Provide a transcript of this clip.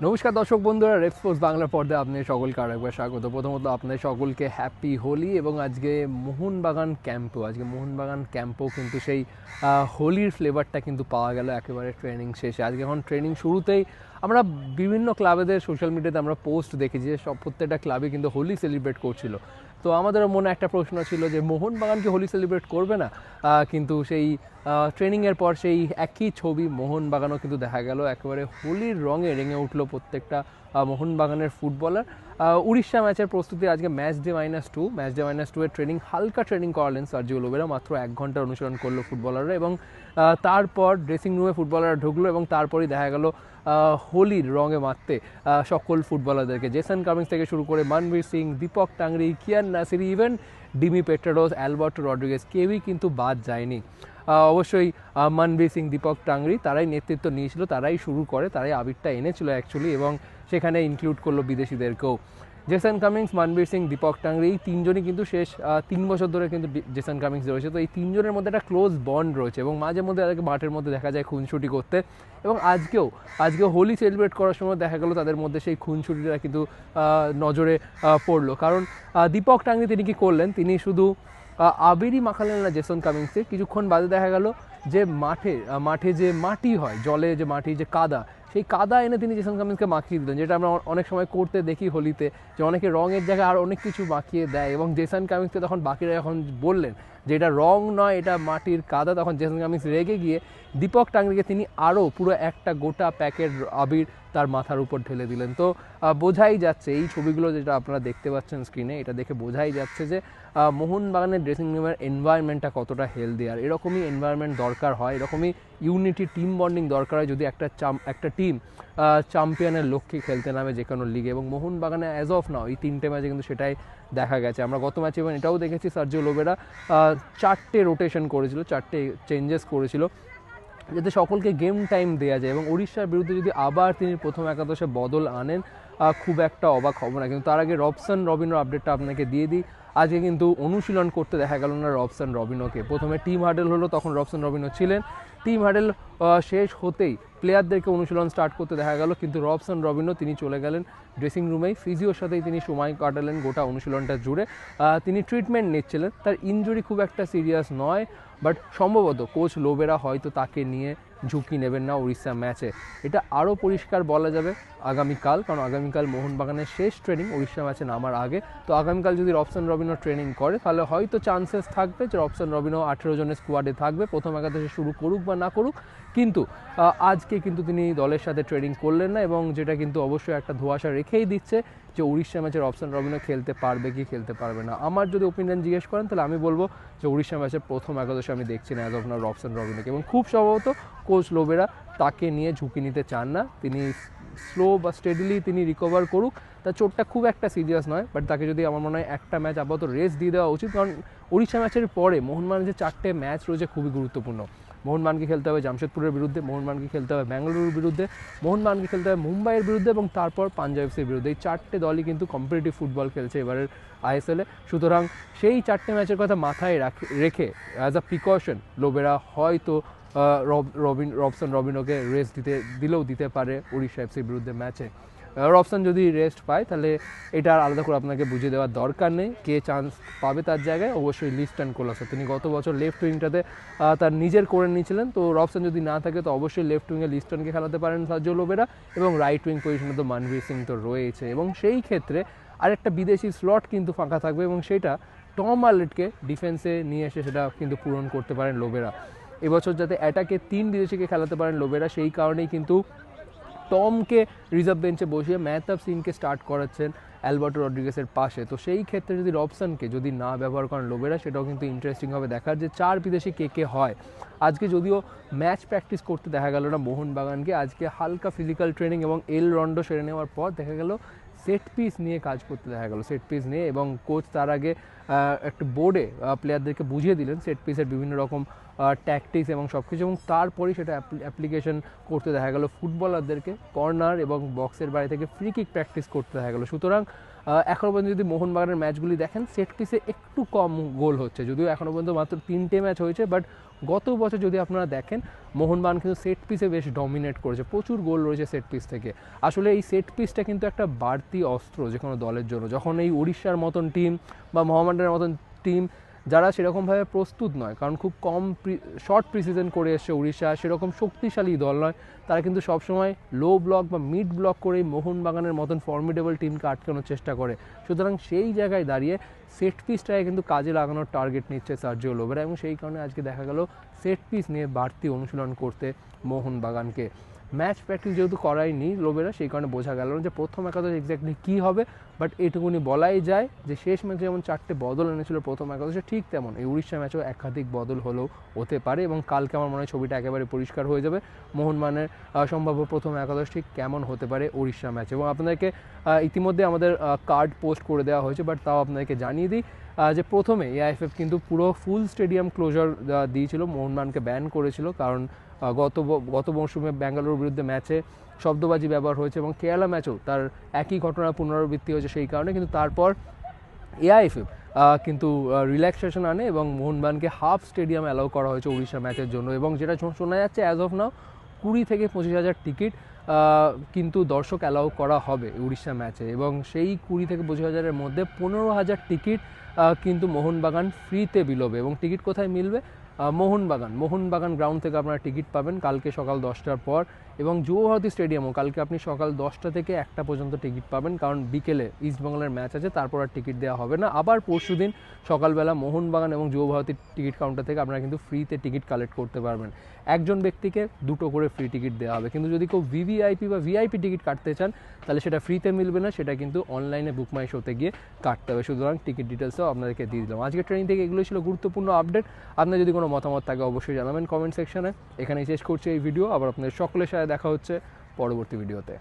নমস্কার দর্শক বন্ধুরা, রেড স্পোর্টস বাংলার পর্দায় আপনাদের সকলকে আরেকবার স্বাগত। প্রথমত আপনাদের সকলকে হ্যাপি হোলি। এবং আজকে মোহনবাগান ক্যাম্পেও কিন্তু সেই হোলির ফ্লেভারটা কিন্তু পাওয়া গেল একেবারে ট্রেনিং শেষে। আজকে এখন ট্রেনিং শুরুতেই আমরা বিভিন্ন ক্লাবেদের সোশ্যাল মিডিয়াতে আমরা পোস্ট দেখেছি যে প্রত্যেকটা ক্লাবে কিন্তু হোলি সেলিব্রেট করছিল। তো আমাদেরও মনে একটা প্রশ্ন ছিল যে মোহনবাগান কি হোলি সেলিব্রেট করবে না? কিন্তু সেই ট্রেনিংয়ের পর সেই একই ছবি মোহনবাগানও কিন্তু দেখা গেল, একেবারে হোলির রঙে রেঙে উঠলো প্রত্যেকটা মোহনবাগানের ফুটবলার। উড়িষ্যা ম্যাচের প্রস্তুতি আজকে ম্যাচ ডে -2 এর ট্রেনিং, হালকা ট্রেনিং করালেন সার্জিও লোবেরা। মাত্র 1 ঘন্টার অনুশীলন করলো ফুটবলাররা এবং তারপর ড্রেসিং রুমে ফুটবলাররা ঢুকলো এবং তারপরই দেখা গেল হোলির রঙে মারতে সকল ফুটবলারদেরকে। জেসন কামিন্স থেকে শুরু করে Manvir Singh, Deepak Tangri, Kiyan Nassiri, even Dimi Petratos, Alberto Rodriguez, কেউই কিন্তু বাদ যায়নি। অবশ্যই মনবীর সিং, দীপক টাংরি তারাই নেতৃত্ব নিয়েছিল, তারাই শুরু করে, তারাই আবিরটা এনেছিল অ্যাকচুয়ালি, এবং সেখানে ইনক্লুড করলো বিদেশিদেরকেও। জেসন কামিন্স, মনবীর সিং, দীপক টাংরি এই তিনজনই কিন্তু শেষ 3 বছর ধরে কিন্তু জেসন কামিন্স রয়েছে। তো এই তিনজনের মধ্যে একটা ক্লোজ বন্ড রয়েছে এবং মাঝে মধ্যে তাদেরকে মাঠের মধ্যে দেখা যায় খুনসুটি করতে। এবং আজকেও হোলি সেলিব্রেট করার সময় দেখা গেল তাদের মধ্যে সেই খুনসুটিটা কিন্তু নজরে পড়লো। কারণ দীপক টাংরি তিনি কি করলেন, তিনি শুধু আবিরই মাখালেন না জেসন কামিন্সে, কিছুক্ষণ বাদে দেখা গেল যে মাঠে যে মাটি হয়, জলে যে মাটি, যে কাদা, সেই কাদা এনে তিনি জেসন কামিন্সকে মাখিয়ে দিলেন, যেটা আমরা অনেক সময় করতে দেখি হোলিতে, যে অনেকে রঙের জায়গায় আর অনেক কিছু মাখিয়ে দেয়। এবং জেসন কামিন্সকে তখন বাকিরা যখন বললেন যে এটা রং নয়, এটা মাটির কাদা, তখন জেসন কামিন্স রেগে গিয়ে দীপক টাংরিকে তিনি আরও পুরো একটা গোটা প্যাকেট আবির তার মাথার উপর ঢেলে দিলেন। তো বোঝাই যাচ্ছে, এই ছবিগুলো যেটা আপনারা দেখতে পাচ্ছেন স্ক্রিনে, এটা দেখে বোঝাই যাচ্ছে যে মোহনবাগানের ড্রেসিং রুমের এনভায়রনমেন্টটা কতটা হেলদি। আর এরকমই এনভায়রনমেন্ট দরকার হয়, এরকমই ইউনিটি, টিম বন্ডিং দরকার হয় যদি একটা টিম চ্যাম্পিয়নের লক্ষ্যে খেলতে নামে যে কোনো লিগে। এবং মোহনবাগানে অ্যাজ অফ নাও এই 3টে ম্যাচে কিন্তু সেটাই দেখা গেছে। আমরা গত ম্যাচে এবং এটাও দেখেছি সার্জিও লোবেরা 4টে রোটেশন করেছিল, 4টে চেঞ্জেস করেছিল যাতে সকলকে গেম টাইম দেওয়া যায়। এবং উড়িষ্যার বিরুদ্ধে যদি আবার তিনি প্রথম একাদশে বদল আনেন, খুব একটা অবাক হব না। কিন্তু তার আগে রবসন রবিনোর আপডেটটা আপনাকে দিয়ে দিই। আজকে কিন্তু অনুশীলন করতে দেখা গেল না রবসন রবিনোকে। প্রথমে টিম হাডেল হলো, তখন রবসন রবিনো ছিলেন। টিম হাডেল শেষ হতেই প্লেয়ারদেরকে অনুশীলন স্টার্ট করতে দেখা গেল, কিন্তু রবসন রবিনো তিনি চলে গেলেন ড্রেসিং রুমেই। ফিজিওর সাথেই তিনি সময় কাটালেন গোটা অনুশীলনটা জুড়ে। তিনি ট্রিটমেন্ট নিচ্ছিলেন, তার ইনজুরি খুব একটা সিরিয়াস নয়, বাট সম্ভবত কোচ লোবেরা হয়তো তাকে নিয়ে ঝুঁকি নেবেন না উড়িষ্যা ম্যাচে। এটা আরও পরিষ্কার বলা যাবে আগামীকাল, কারণ আগামীকাল মোহনবাগানের শেষ ট্রেনিং উড়িষ্যা ম্যাচে নামার আগে। তো আগামীকাল যদি রবসন রবিনো ট্রেনিং করে, তাহলে হয়তো চান্সেস থাকবে যে রবসন রবিনো 18 জনের স্কোয়াডে থাকবে, প্রথম একাদশে শুরু করুক বা না করুক। কিন্তু আজকে কিন্তু তিনি দলের সাথে ট্রেনিং করলেন না, এবং যেটা কিন্তু অবশ্যই একটা ধোঁয়াশা রেখেই দিচ্ছে যে উড়িষ্যা ম্যাচে রবসন রবিনো খেলতে পারবে কি খেলতে পারবে না। আমার যদি ওপিনিয়ন জিজ্ঞেস করেন, তাহলে আমি বলবো যে উড়িষ্যা ম্যাচের প্রথম একাদশে আমি দেখছি না অ্যাজ অফ নাও রবসন রবিনোকে। এবং খুব সম্ভবত কোচ লোবেরা তাকে নিয়ে ঝুঁকি নিতে চান না। তিনি স্লো বা স্টেডিলি তিনি রিকভার করুক, তার চোটটা খুব একটা সিরিয়াস নয়, বাট তাকে যদি আমার মনে হয় একটা ম্যাচ আপাতত রেস্ট দিয়ে দেওয়া উচিত। কারণ উড়িষ্যা ম্যাচের পরে মোহনবাগানের যে 4টে ম্যাচ রয়েছে খুবই গুরুত্বপূর্ণ। মোহনবাগানকে খেলতে হবে জামশেদপুরের বিরুদ্ধে, মোহনবাগানকে খেলতে হবে বেঙ্গালুরুর বিরুদ্ধে, মোহনবাগানকে খেলতে হবে মুম্বাইয়ের বিরুদ্ধে, এবং তারপর পাঞ্জাব এফসির বিরুদ্ধে। এই 4টে দলই কিন্তু কম্পিটিটিভ ফুটবল খেলছে এবারের আইএসএলে। সুতরাং সেই 4টে ম্যাচের কথা মাথায় রেখে অ্যাজ আ প্রিকশন লোবেরা হয়তো রবসন রবিনোকে রেস্ট দিতে পারে উড়িষ্যা এফসির বিরুদ্ধে ম্যাচে। রবসন যদি রেস্ট পায়, তাহলে এটা আর আলাদা করে আপনাকে বুঝিয়ে দেওয়ার দরকার নেই। কে চান্স পাবে তার জায়গায়, অবশ্যই লিস্টন কোলাসো। তিনি গত বছর লেফট উইংটাতে তার নিজের করে নিয়েছিলেন। তো রবসন যদি না থাকে, তো অবশ্যই লেফট উইংয়ে লিস্টনকে খেলাতে পারেন সার্জিও লোবেরা, এবং রাইট উইং পজিশনে তো মনবীর সিং তো রয়েছে। এবং সেই ক্ষেত্রে আরেকটা বিদেশি স্লট কিন্তু ফাঁকা থাকবে, এবং সেটা টম আর্লেটকে ডিফেন্সে নিয়ে এসে সেটা কিন্তু পূরণ করতে পারেন লোবেরা। এবছর যাতে অ্যাটাকে 3 বিদেশিকে খেলাতে পারেন লোবেরা, সেই কারণেই কিন্তু টমকে রিজার্ভ বেঞ্চে বসিয়ে মেহতাব সিংকে স্টার্ট করাচ্ছেন অ্যালবার্টো রড্রিগেসের পাশে। তো সেই ক্ষেত্রে যদি রবসনকে যদি না ব্যবহার করেন লোবেরা, সেটাও কিন্তু ইন্টারেস্টিং হবে দেখার যে 4 বিদেশি কে হয়। আজকে যদিও ম্যাচ প্র্যাকটিস করতে দেখা গেল না মোহনবাগানকে, আজকে হালকা ফিজিক্যাল ট্রেনিং এবং এল রন্ডো সেরে নেওয়ার পর দেখা গেল সেট পিস নিয়ে কাজ করতে দেখা গেল, সেট পিস নিয়ে। এবং কোচ তার আগে একটা বোর্ডে প্লেয়ারদেরকে বুঝিয়ে দিলেন সেট পিসের বিভিন্ন রকম ট্যাকটিক্স এবং সব কিছু, এবং তারপরেই সেটা অ্যাপ্লিকেশন করতে দেখা গেল ফুটবলারদেরকে কর্নার এবং বক্সের বাইরে থেকে ফ্রি কিক প্র্যাকটিস করতে দেখা গেল। সুতরাং এখনও পর্যন্ত যদি মোহনবাগানের ম্যাচগুলি দেখেন, সেট পিসে একটু কম গোল হচ্ছে, যদিও এখনও পর্যন্ত মাত্র 3টে ম্যাচ হয়েছে, বাট গত বছর যদি আপনারা দেখেন মোহনবাগান কিন্তু সেট পিসে বেশ ডমিনেট করেছে, প্রচুর গোল রয়েছে সেট পিস থেকে। আসলে এই সেট পিসটা কিন্তু একটা বাড়তি অস্ত্র যে কোনো দলের জন্য, যখন এই উড়িষ্যার মতন টিম বা মোহামেডানের মতন টিম যারা সেরকমভাবে প্রস্তুত নয়, কারণ খুব কম শর্ট প্রিসিজন করে এসছে উড়িষ্যা, সেরকম শক্তিশালী দল নয়, তারা কিন্তু সবসময় লো ব্লক বা মিড ব্লক করেই মোহনবাগানের মতন ফর্মিডেবল টিমকে আটকানোর চেষ্টা করে। সুতরাং সেই জায়গায় দাঁড়িয়ে সেট পিসটাকে কিন্তু কাজে লাগানোর টার্গেট নিচ্ছে সার্জিও লোবেরা, এবং সেই কারণে আজকে দেখা গেল সেট পিস নিয়ে বাড়তি অনুশীলন করতে মোহনবাগানকে। ম্যাচ প্র্যাকটিস যেহেতু করায়নি লোবেরা, সেই কারণে বোঝা গেল না যে প্রথম একাদশ এক্স্যাক্টলি কী হবে, বাট এটুকুনি বলাই যায় যে শেষ ম্যাচে যেমন 4টে বদল এনেছিল প্রথম একাদশে, ঠিক তেমন এই উড়িষ্যা ম্যাচেও একাধিক বদল হলেও হতে পারে, এবং কালকে আমার মনে হয় ছবিটা একেবারে পরিষ্কার হয়ে যাবে মোহনবাগানের সম্ভাব্য প্রথম একাদশ ঠিক কেমন হতে পারে উড়িষ্যা ম্যাচ। এবং আপনাদেরকে ইতিমধ্যে আমাদের কার্ড পোস্ট করে দেওয়া হয়েছে, বাট তাও আপনাদেরকে জানিয়ে দিই যে প্রথমে এআইএফএফ কিন্তু পুরো ফুল স্টেডিয়াম ক্লোজার দিয়েছিল, মোহনবাগানকে ব্যান করেছিল, কারণ গত মৌসুমে ব্যাঙ্গালোর বিরুদ্ধে ম্যাচে শব্দবাজি ব্যবহার হয়েছে, এবং কেরালা ম্যাচেও তার একই ঘটনার পুনরাবৃত্তি হয়েছে সেই কারণে। কিন্তু তারপর এআইএফএফ কিন্তু রিল্যাক্সেশন আনে এবং মোহনবাগানকে হাফ স্টেডিয়াম অ্যালাউ করা হয়েছে উড়িষ্যা ম্যাচের জন্য, এবং যেটা শোনা যাচ্ছে অ্যাজ অফ নাও 20 থেকে 25,000 টিকিট কিন্তু দর্শক অ্যালাউ করা হবে উড়িষ্যা ম্যাচে, এবং সেই 20 থেকে 25,000-এর মধ্যে 15,000 টিকিট কিন্তু মোহনবাগান ফ্রিতে বিলোবে। এবং টিকিট কোথায় মিলবে? মোহনবাগান গ্রাউন্ড থেকে আপনারা টিকিট পাবেন কালকে সকাল 10টার পর, এবং যুবভারতী স্টেডিয়ামও কালকে আপনি সকাল 10টা থেকে 1টা পর্যন্ত টিকিট পাবেন, কারণ বিকেলে ইস্টবেঙ্গলের ম্যাচ আছে, তারপর আর টিকিট দেওয়া হবে না। আবার পরশুদিন সকালবেলা মোহনবাগান এবং যুবভারতীর টিকিট কাউন্টার থেকে আপনারা কিন্তু ফ্রিতে টিকিট কালেক্ট করতে পারবেন। একজন ব্যক্তিকে 2টো করে ফ্রি টিকিট দেওয়া হবে, কিন্তু যদি কেউ ভিভিআইপি বা ভিআইপি টিকিট কাটতে চান তাহলে সেটা ফ্রিতে মিলবে না, সেটা কিন্তু অনলাইনে বুক মাই শোতে গিয়ে কাটতে হবে। সুতরাং টিকিট ডিটেলসও আপনাদেরকে দিয়ে দিলাম। আজকে ট্রেনিং থেকে এগুলো ছিল গুরুত্বপূর্ণ আপডেট। আপনার যদি কোনো মতামত থাকে অবশ্যই জানাবেন কমেন্ট সেকশনে। এখানেই শেষ করছি এই ভিডিও, আবার আপনাদের সকলের সাথে দেখা হচ্ছে পরবর্তী ভিডিওতে।